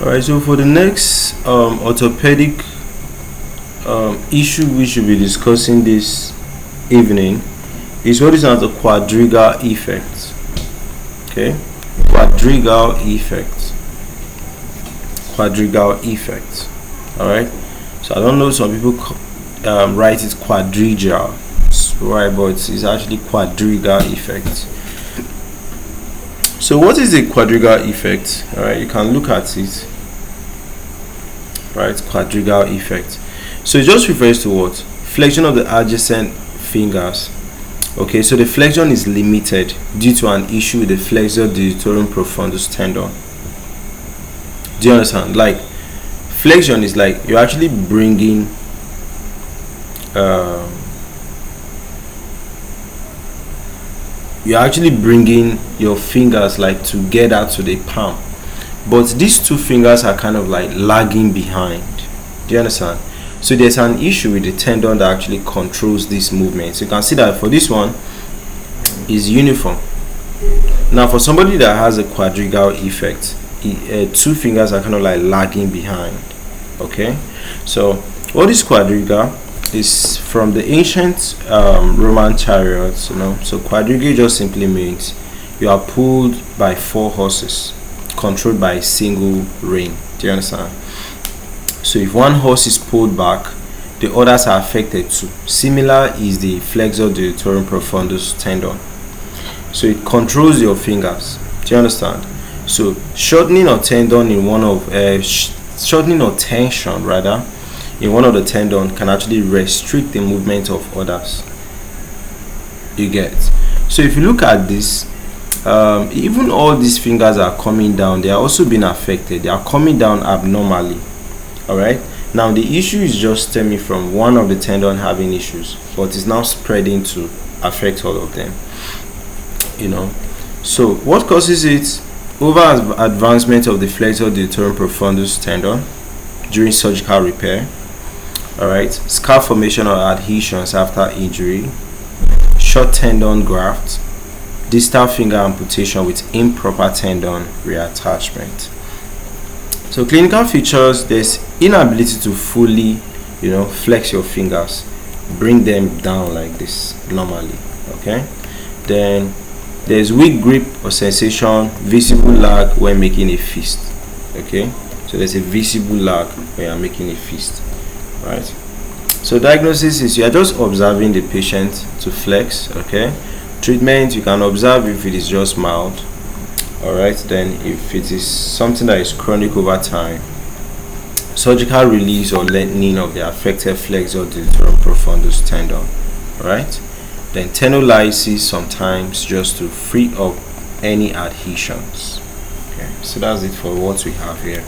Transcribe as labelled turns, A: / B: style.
A: Alright, so for the next orthopedic issue we should be discussing this evening is what is known as the Quadriga Effect. Okay, Quadriga Effect. Quadriga Effect. Alright, so I don't know, some people write it quadriga, right, but it's actually Quadriga Effect. So what is the Quadriga Effect? Alright, you can look at it. Right, Quadriga Effect. So it just refers to what? Flexion of the adjacent fingers. Okay, so the flexion is limited due to an issue with the flexor digitorum profundus tendon. Do you understand? Like, flexion is like you're actually bringing your fingers like together to the palm, but these two fingers are kind of like lagging behind. Do you understand? So there's an issue with the tendon that actually controls these movements. You can see that for this one is uniform. Now for somebody that has a quadriga effect, two fingers are kind of like lagging behind. Okay, so what is quadriga is from the ancient Roman chariots, so quadriga just simply means you are pulled by 4 horses controlled by a single rein. Do you understand? So if one horse is pulled back, the others are affected too. Similar is the flexor digitorum profundus tendon. So it controls your fingers. Do you understand? So shortening or tendon in one of shortening or tension rather in one of the tendon can actually restrict the movement of others. You get? So if you look at this, even all these fingers are coming down, they are also being affected. They are coming down abnormally. Alright, now the issue is just stemming from one of the tendon having issues, but it's now spreading to affect all of them. So what causes it? Over advancement of the flexor digitorum profundus tendon during surgical repair. Alright, scar formation or adhesions after injury, short tendon graft, distal finger amputation with improper tendon reattachment. So clinical features: there's inability to fully flex your fingers, bring them down like this normally. Okay, then there's weak grip or sensation, visible lag when making a fist. Okay, so there's a visible lag when you're making a fist, right? So diagnosis is you are just observing the patient to flex. Okay, treatment, you can observe if it is just mild. Alright, then if it is something that is chronic over time, surgical release or lengthening of the affected flexor digitorum profundus tendon. Alright, then tenolysis sometimes just to free up any adhesions. Okay, so that's it for what we have here.